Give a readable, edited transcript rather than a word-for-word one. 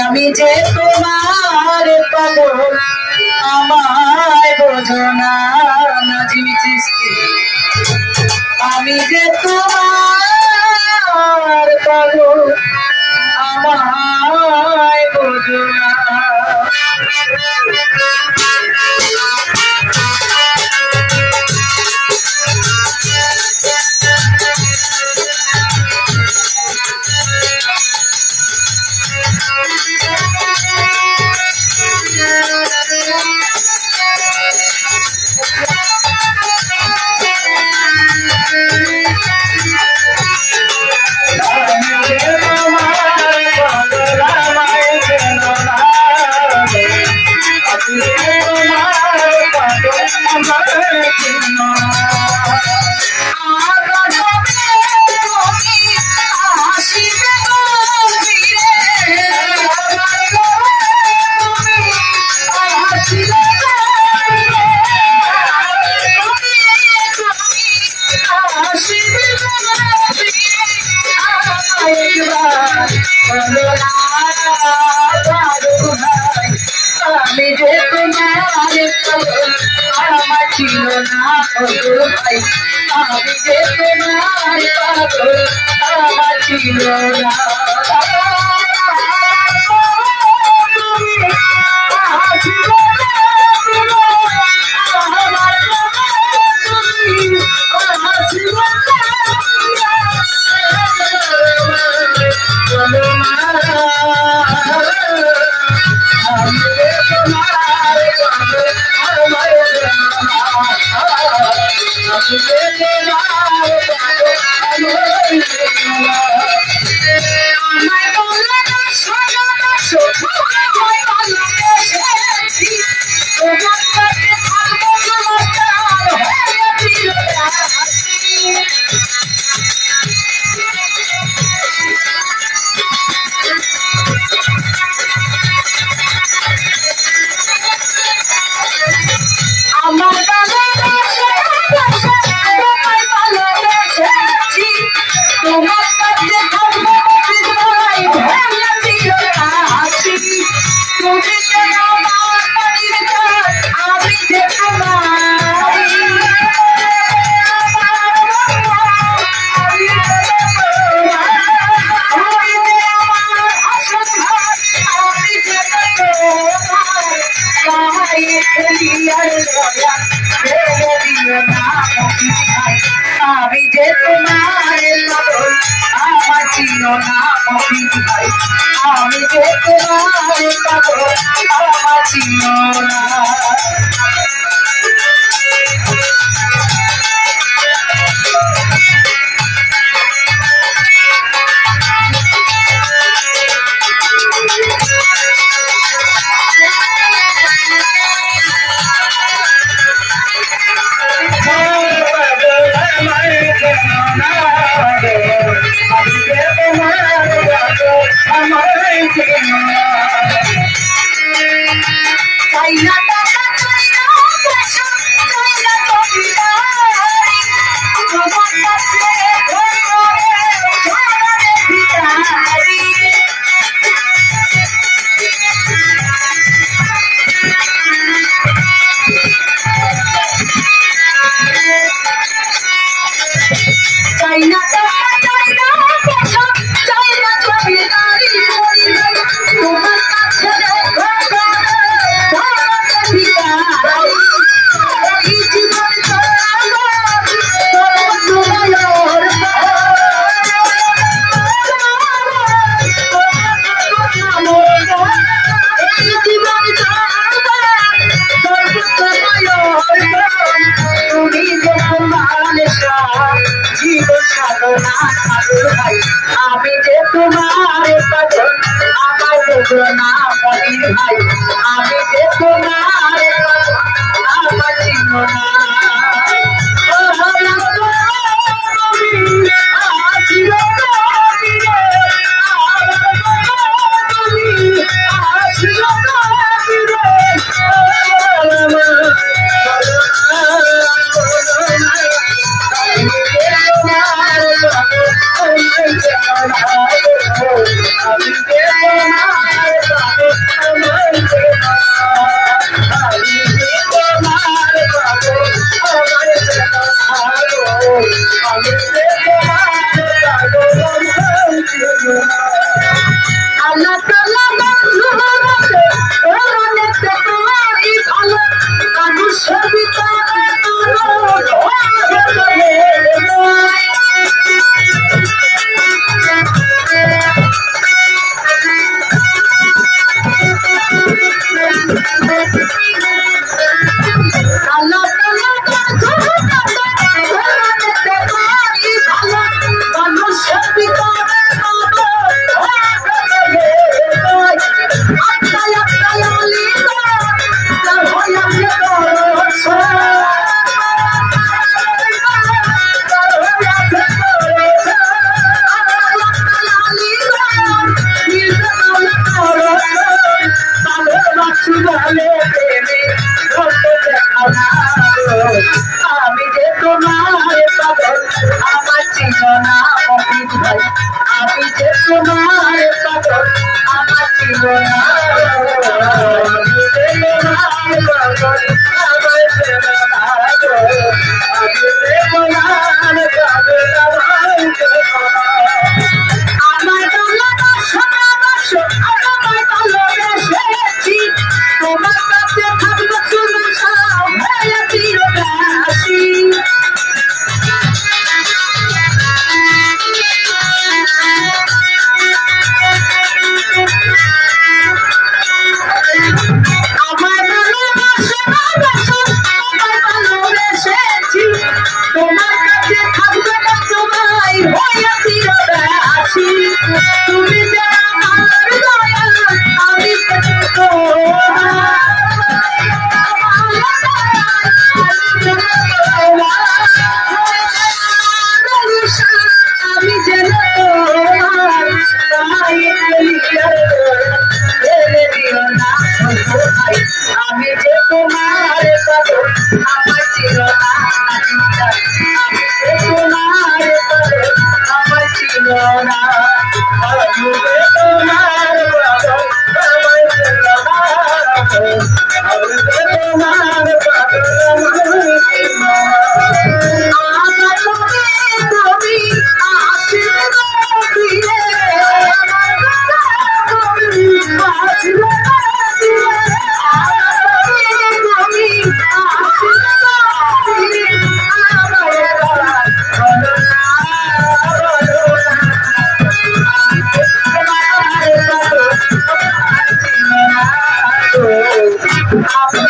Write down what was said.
আমি যে তোমার পাগল আমায় বোঝো না নাজিমি চিস্তি আমি যে তোমার পাগল আমায় বোঝো না আমি যে তোমার আমার ছিল না ভাই আমি যে তোমার পাগল আমার ছিল না আমি যে তোমার আমার ছিল না আমি যে তোমার আমার ছিল না আমি যে তোমার পাগল আমার না মনির ভাই আমি যে তোমার আমার চিনো না আমি যে তোমার পাগল আমার চিনো না মনির ভাই আমি যে তোমার পাগল আমার চিনো না আমি যে তোমার পাগল আমার চিনো না আমি যে তোমার পাগল আমার চিনো না আমার ভালোবাসা আমার ভালোবেসেছি তোমার কাছে থাকবো তুমি সব হয়ে চিরদাসী আমার ভালোবাসা আমার ভালোবেসেছি তোমার কাছে থাকবো না তোমায় হয়ে চিরদাসী তুমি যে আমার দয়া আমি আমি যেন আমি যে তোমার পাগল আমার ছিল না আমি যে তোমার পাগল আমার ছিল না আমি যে তোমার পাগল আমার ছিল না আমি যে তোমার পাগল আমার ছিল না আমার তুমি আশীর্বাদ দিয়ে I'm